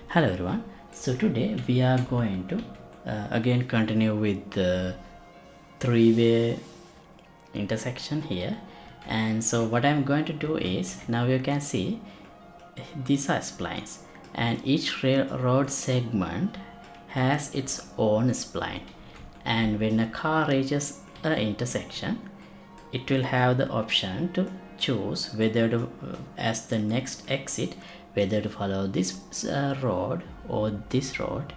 Hello everyone. So today we are going to again continue with the three-way intersection here. And so what I'm going to do is, now you can see these are splines and each road segment has its own spline, and when a car reaches an intersection it will have the option to choose whether to as the next exit whether to follow this road or this road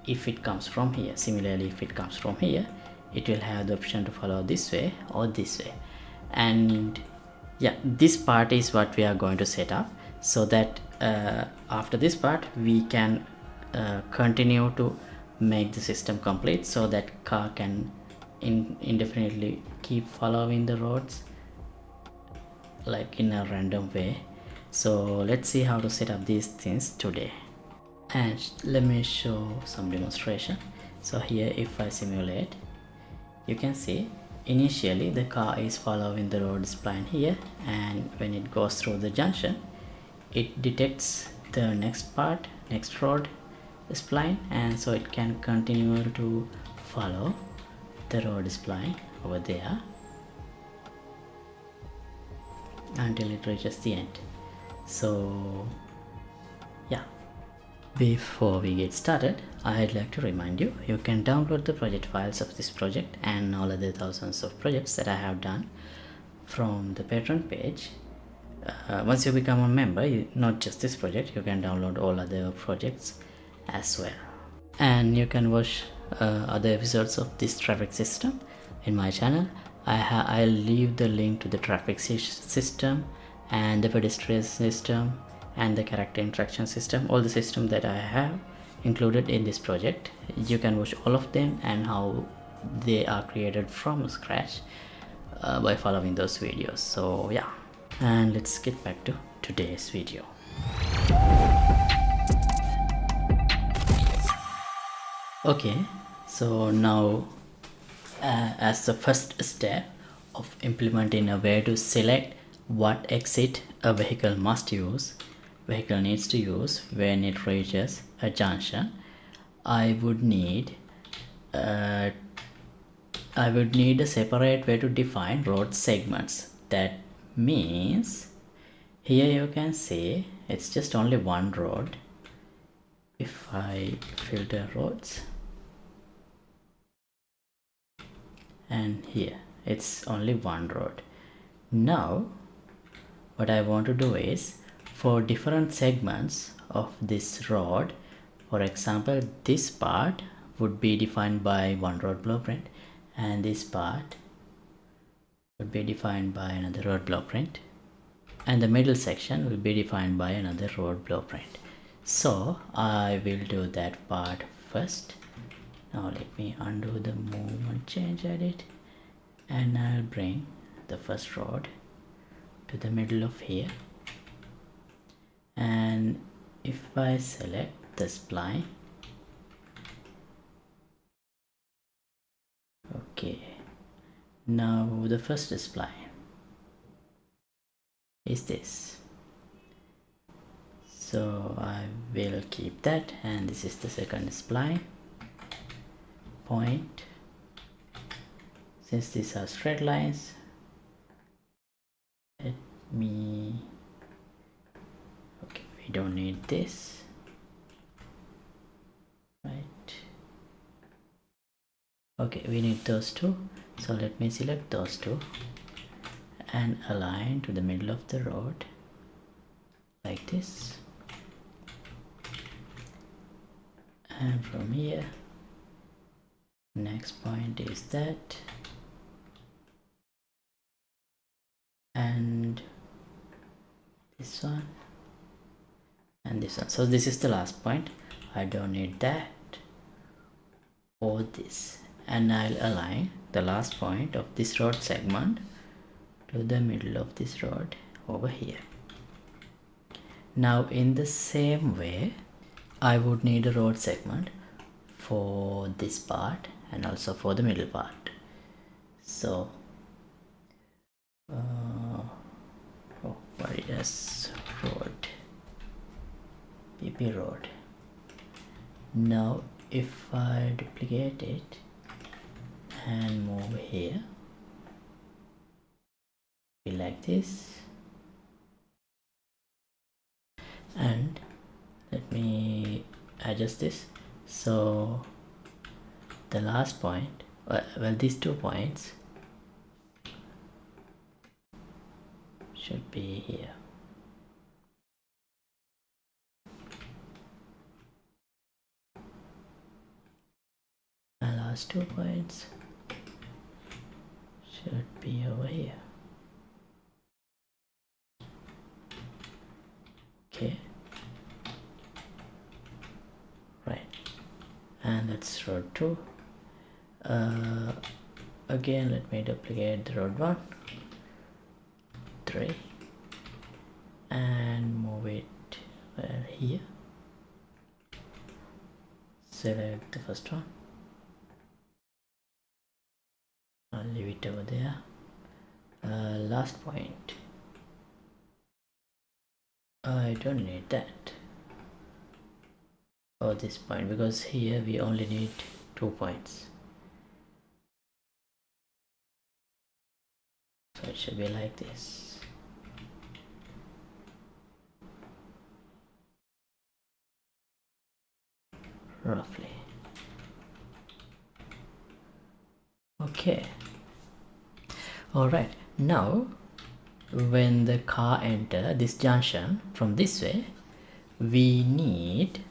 if it comes from here. Similarly, if it comes from here, it will have the option to follow this way or this way. And yeah, this part is what we are going to set up, so that after this part we can continue to make the system complete, so that car can indefinitely keep following the roads like in a random way. So let's see how to set up these things today, and let me show some demonstration. So here, if I simulate, you can see initially the car is following the road spline here, and when it goes through the junction it detects the next road spline, and so it can continue to follow the road spline over there until it reaches the end. So yeah, before we get started, I'd like to remind you, you can download the project files of this project and all other thousands of projects that I have done from the Patreon page. Once you become a member, not just this project, you can download all other projects as well. And you can watch other episodes of this traffic system in my channel. I'll leave the link to the traffic system and the pedestrian system and the character interaction system, all the systems that I have included in this project. You can watch all of them and how they are created from scratch by following those videos. So yeah, and let's get back to today's video. Okay, so now as the first step of implementing a way to select what exit a vehicle needs to use when it reaches a junction, I would need a separate way to define road segments. That means here you can see it's just only one road. If I filter roads, and here it's only one road. Now what I want to do is, for different segments of this road, for example this part would be defined by one road blueprint, and this part would be defined by another road blueprint, and the middle section will be defined by another road blueprint. So I will do that part first. Now let me undo the movement change edit, and I'll bring the first road to the middle of here, and if I select the spline, okay, now the first spline is this, so I will keep that, and this is the second spline point. Since these are straight lines, let me, okay, we don't need this, right? Okay, we need those two, so let me select those two and align to the middle of the road like this, and from here next point is that, and this one and this one. So this is the last point. I don't need that or this, and I'll align the last point of this road segment to the middle of this road over here. Now in the same way, I would need a road segment for this part and also for the middle part. So road, PP road, Now if I duplicate it and move here, be like this, and let me adjust this. So the last point, well, these 2 points should be here. And last 2 points should be over here. Okay, right, and that's road 2. Again, let me duplicate the road 1, 3, and move it here. Select the first one, I'll leave it over there. Last point, I don't need that, or this point, because here we only need 2 points. So it should be like this. Roughly. Okay. Alright, now when the car enter this junction from this way, we need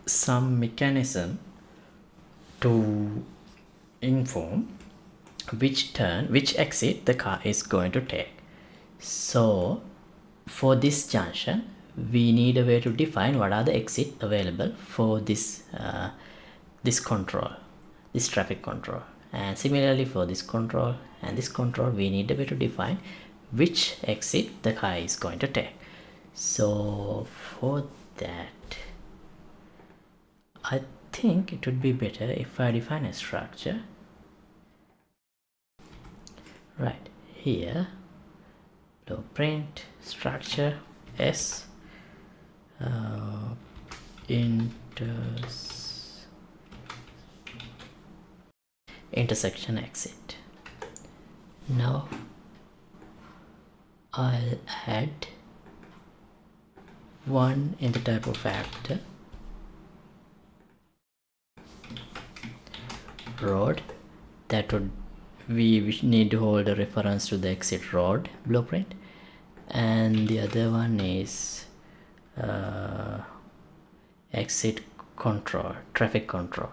some mechanism to inform which exit the car is going to take. So for this junction, we need a way to define what are the exits available for this this control, this traffic control. And similarly for this control and this control, we need a way to define which exit the car is going to take. So for that, I think it would be better if I define a structure. Right here, blueprint structure S intersection exit. Now I'll add one in the type of factor, road, that would we need to hold a reference to the exit road blueprint, and the other one is exit control, traffic control.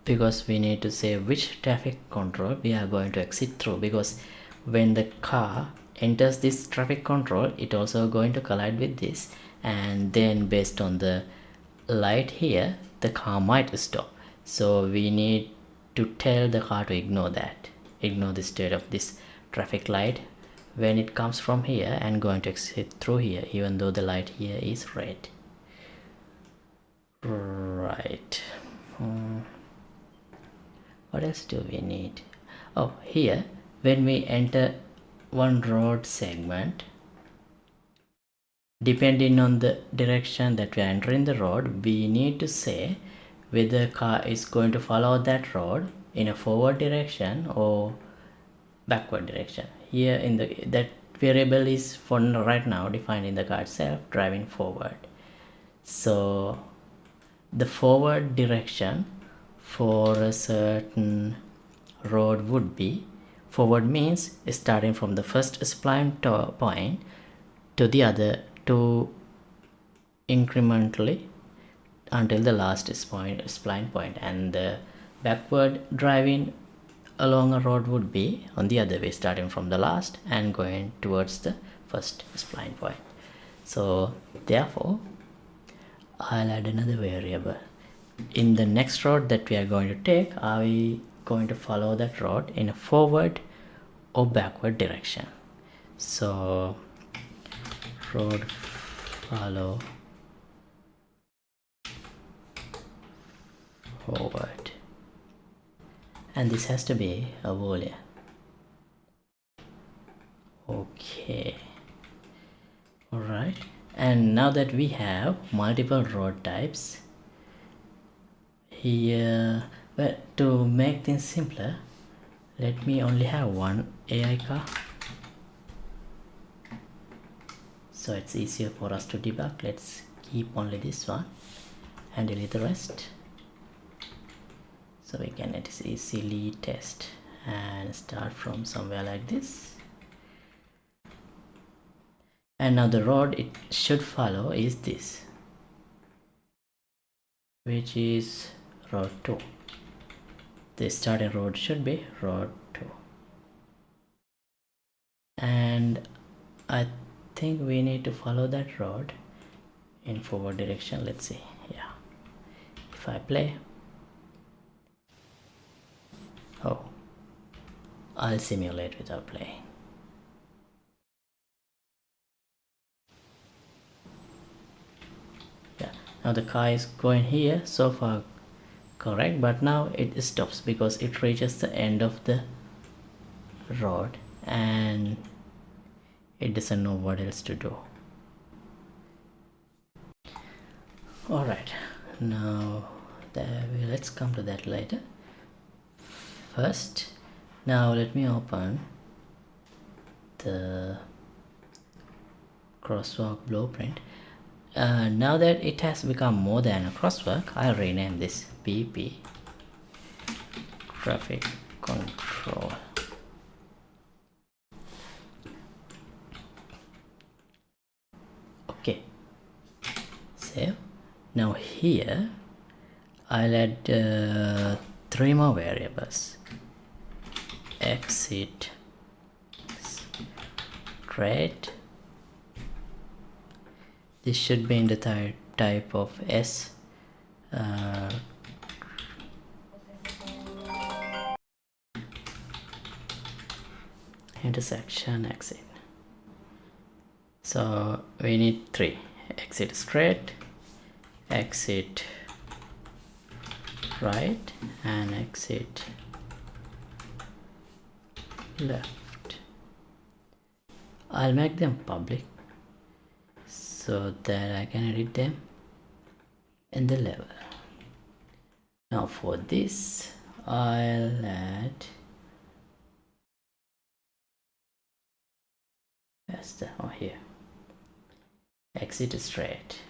Because we need to say which traffic control we are going to exit through, because when the car enters this traffic control, it also going to collide with this, and then based on the light here, the car might stop. So we need to tell the car to ignore that, ignore the state of this traffic light when it comes from here and going to exit through here, even though the light here is red. Right. What else do we need? Oh, here when we enter one road segment, depending on the direction that we are entering the road, we need to say whether the car is going to follow that road in a forward direction or backward direction. Here in that variable is for right now defined in the car itself, driving forward. So the forward direction for a certain road would be, forward means starting from the first spline point to the other, to incrementally until the last spline point, and the backward driving along a road would be on the other way, starting from the last and going towards the first spline point. So therefore I'll add another variable. In the next road that we are going to take, are we going to follow that road in a forward or backward direction? So road follow forward, and this has to be a boolean. Okay, And now that we have multiple road types here, but to make things simpler, let me only have one AI car, so it's easier for us to debug. Let's keep only this one and delete the rest, so we can easily test and start from somewhere like this. And now the road it should follow is this, which is road 2. The starting road should be road 2, and I think we need to follow that road in forward direction. Let's see. Yeah, if I play, oh, I'll simulate without playing. Yeah, now the car is going here, so far correct, but now it stops because it reaches the end of the road and it doesn't know what else to do. All right, now let's come to that later. First, now let me open the crosswalk blueprint. Now that it has become more than a crosswalk, I'll rename this PP traffic control. Okay, save. Now here I'll add 3 more variables: exit straight. This should be in the type of S. Intersection exit. So we need 3: exit straight, exit right, and exit left. I'll make them public so that I can edit them in the level. Now for this I'll add, where's the, oh here, exit straight.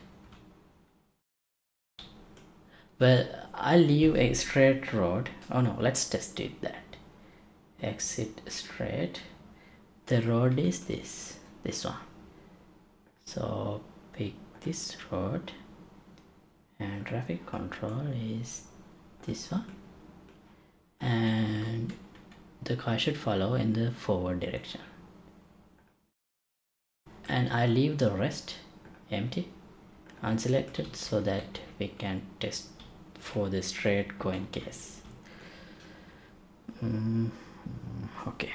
Well, I'll leave a straight road. Oh no, let's test it that. Exit straight. The road is this one. So pick this road, and traffic control is this one, and the car should follow in the forward direction. And I leave the rest empty, unselected, so that we can test for the straight going case. Okay,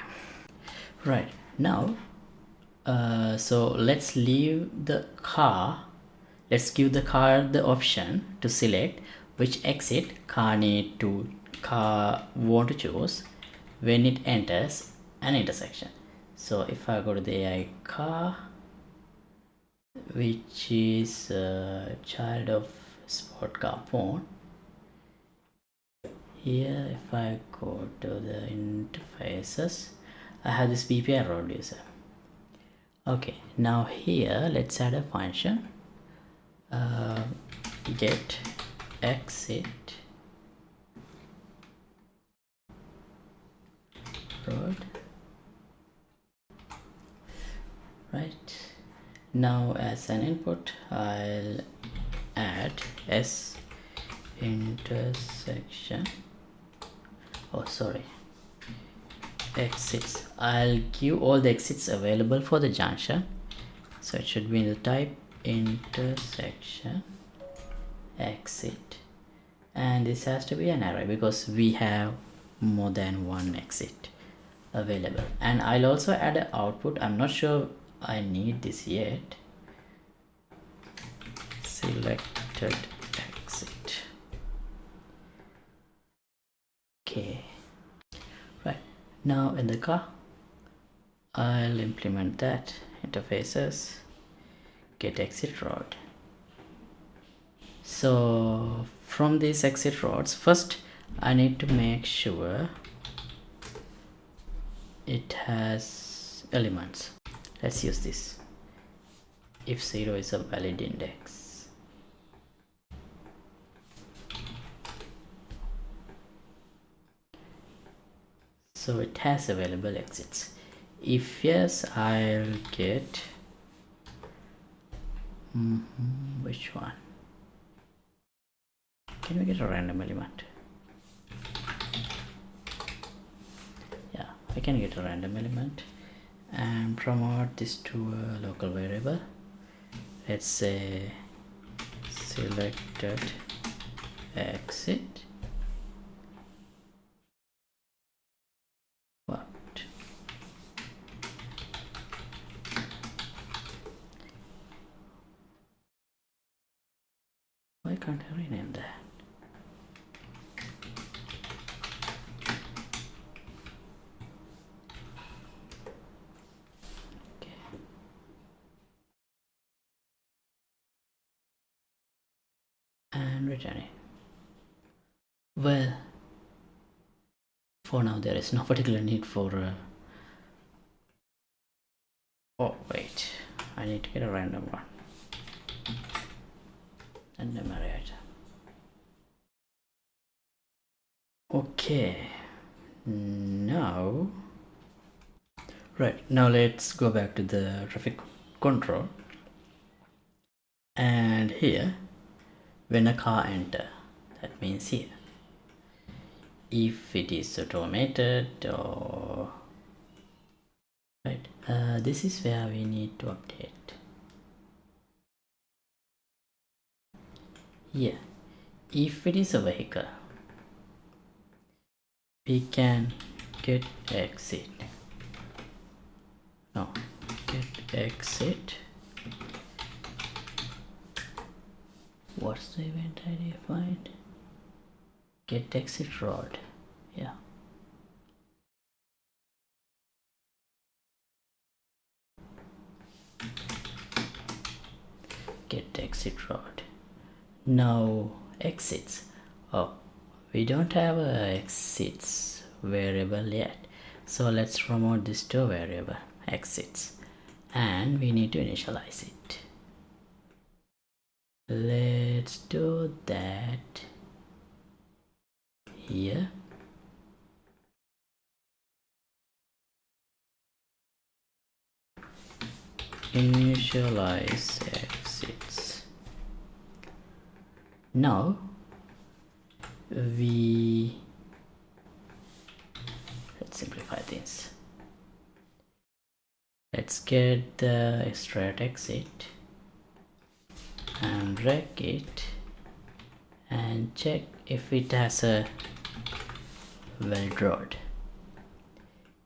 right now so let's leave the car, let's give the car the option to select which exit car want to choose when it enters an intersection. So if I go to the AI car, which is a child of sport car phone, here if I go to the interfaces, I have this PPI road user. Okay, now here let's add a function, get exit road. Right now, as an input, I'll add S intersection, oh sorry, exits. I'll give all the exits available for the junction, so it should be in the type intersection exit, and this has to be an array because we have more than one exit available. And I'll also add an output. I'm not sure I need this yet. Selected exit. Okay, right now in the car I'll implement that interfaces, get exit rod. So from these exit rods, first I need to make sure it has elements. Let's use this. If 0 is a valid index, so it has available exits. If yes, I'll get which one? Can we get a random element? Yeah, I can get a random element and promote this to a local variable. Let's say selected exit. What? Why can't I rename that? And return it. Well, for now there is no particular need for oh wait, I need to get a random one and memory item. Okay, now let's go back to the traffic control, and here when a car enter, that means here if it is automated or this is where we need to update. Yeah, if it is a vehicle, we can get exit. No, get exit. What's the event ID find? Get exit rod. Yeah. Get exit rod. Now exits. Oh, we don't have a exits variable yet, so let's promote this to a variable exits, and we need to initialize it. Let's do that here. Initialize exits. Now let's simplify things. Let's get the extract exit and rec it and check if it has a valid rod.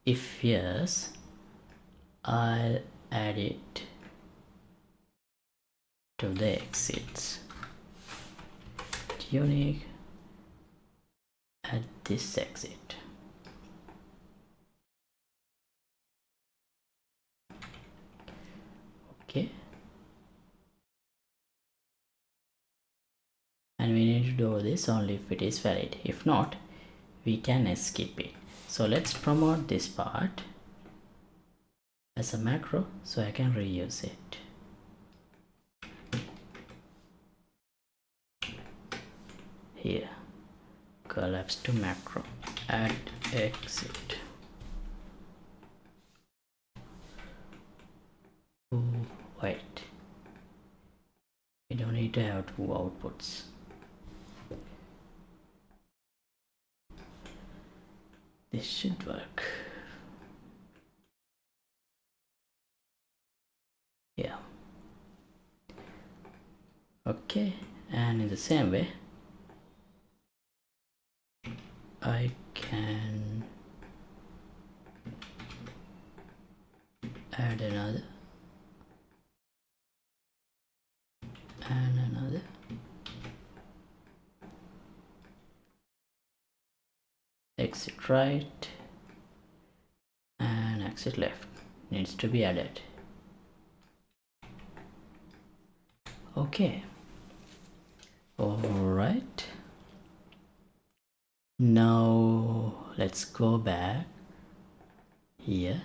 If yes, I'll add it to the exits. Unique, add this exit. Okay, and we need to do this only if it is valid. If not, we can skip it. So let's promote this part as a macro so I can reuse it. Here, collapse to macro, add exit. Oh, wait, we don't need to have two outputs. This should work. Yeah. Okay, and in the same way I can add another and another. Exit right and exit left needs to be added. Okay, all right, now let's go back here.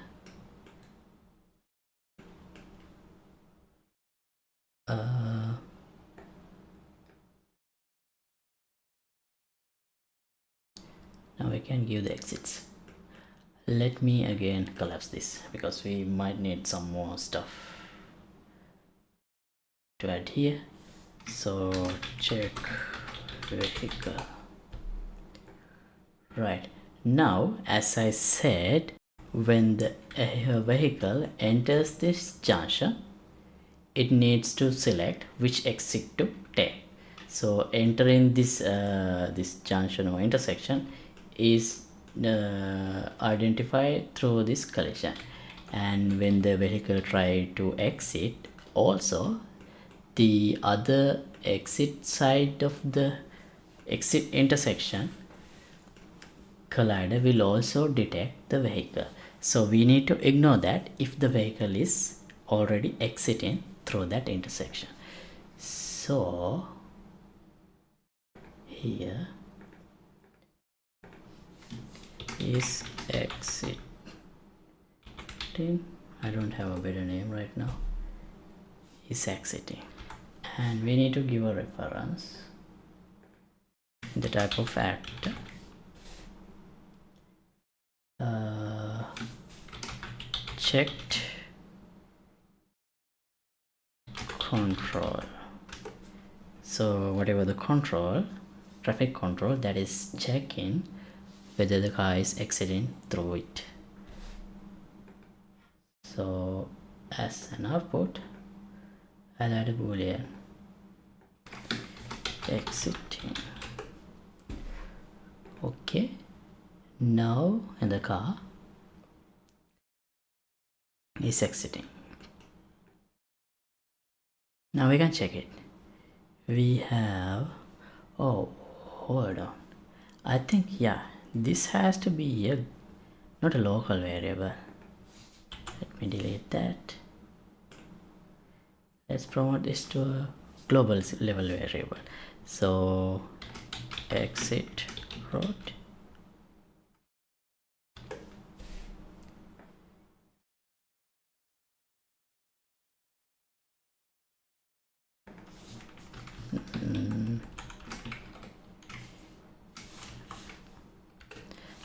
Now we can give the exits. Let me again collapse this because we might need some more stuff to add here. So check vehicle. Right, now as I said, when the vehicle enters this junction, it needs to select which exit to take. So entering this this junction or intersection is identified through this collision, and when the vehicle try to exit, also the other exit side of the exit intersection collider will also detect the vehicle. So we need to ignore that if the vehicle is already exiting through that intersection. So here is exiting. I don't have a better name right now. Is exiting, and we need to give a reference, the type of actor, checked control. So whatever the control, traffic control, that is checking whether the car is exiting through it. So as an output, I'll add a boolean exiting. Okay, now in the car is exiting. Now we can check it. We have, oh, hold on, I think, yeah, this has to be a not a local variable. Let me delete that. Let's promote this to a global level variable. So exit route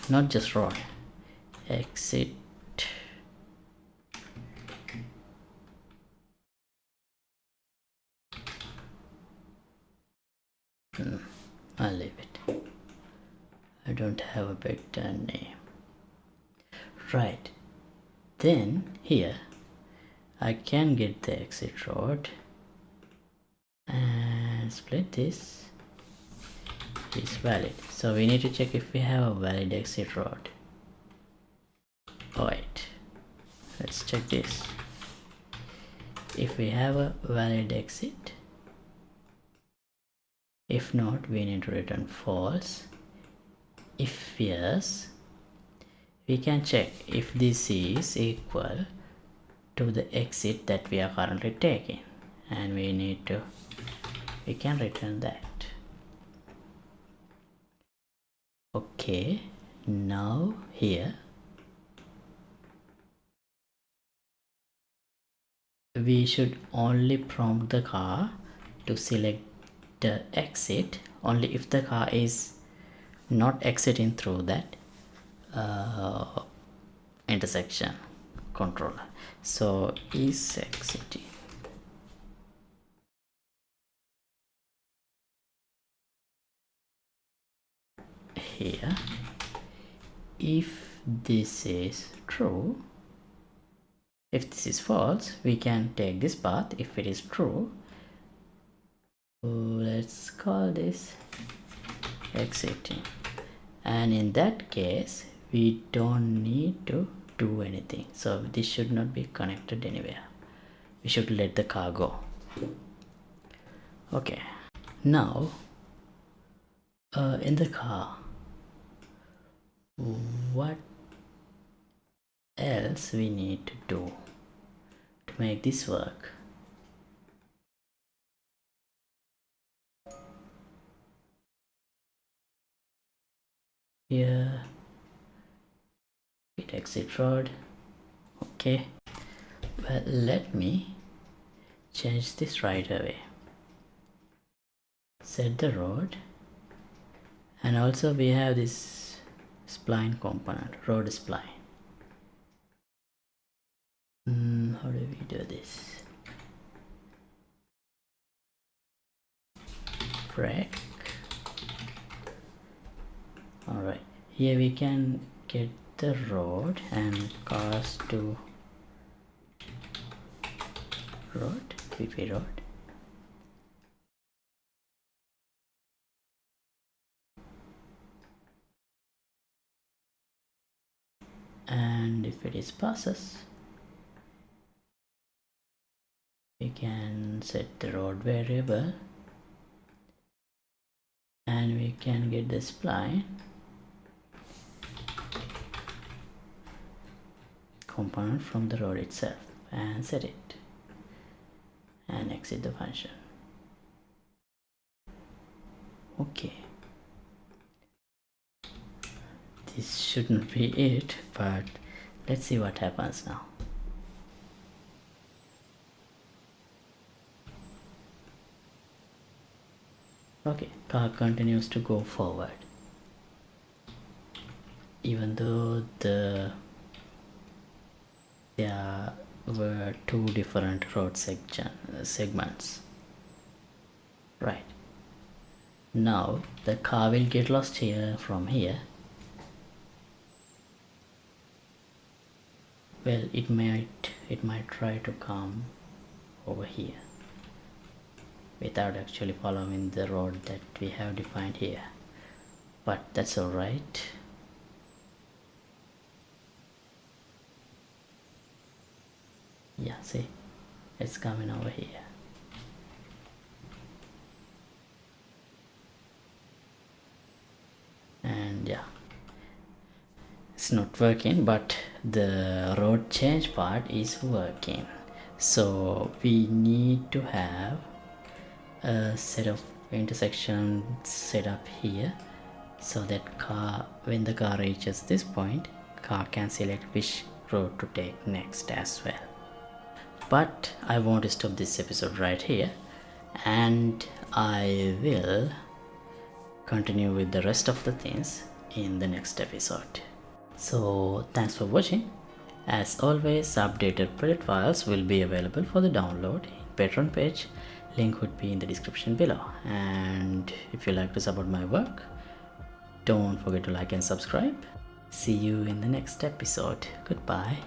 not just route, exit I'll leave it. I don't have a better name. Right, then here I can get the exit route and split this is valid. So we need to check if we have a valid exit route. Alright, let's check this. If we have a valid exit, if not, we need to return false. If yes, we can check if this is equal to the exit that we are currently taking, and we can return that. Okay, now here we should only prompt the car to select the exit only if the car is not exiting through that intersection controller. So is exiting. Here, if this is true, if this is false, we can take this path. If it is true, let's call this exiting, and in that case we don't need to do anything. So this should not be connected anywhere. We should let the car go. Okay, now in the car, what else we need to do to make this work? here, hit exit road. Okay, well, let me change this right away. Set the road, and also we have this spline component, road spline. How do we do this? Break. Alright, here we can get the road and cars to road, PP road. And if it is passes, we can set the road variable, and we can get the spline component from the road itself and set it and exit the function. Okay, this shouldn't be it, but let's see what happens now. Okay, car continues to go forward even though there were two different road segments. Right, now the car will get lost here from here. Well, it might try to come over here without actually following the road that we have defined here, but that's all right. Yeah, see, it's coming over here. And yeah, it's not working, but the road change part is working. So we need to have a set of intersections set up here so that when the car reaches this point, car can select which road to take next as well. But I want to stop this episode right here, and I will continue with the rest of the things in the next episode. So thanks for watching. As always, updated project files will be available for the download in Patreon page. Link would be in the description below. And if you like to support my work, don't forget to like and subscribe. See you in the next episode. Goodbye.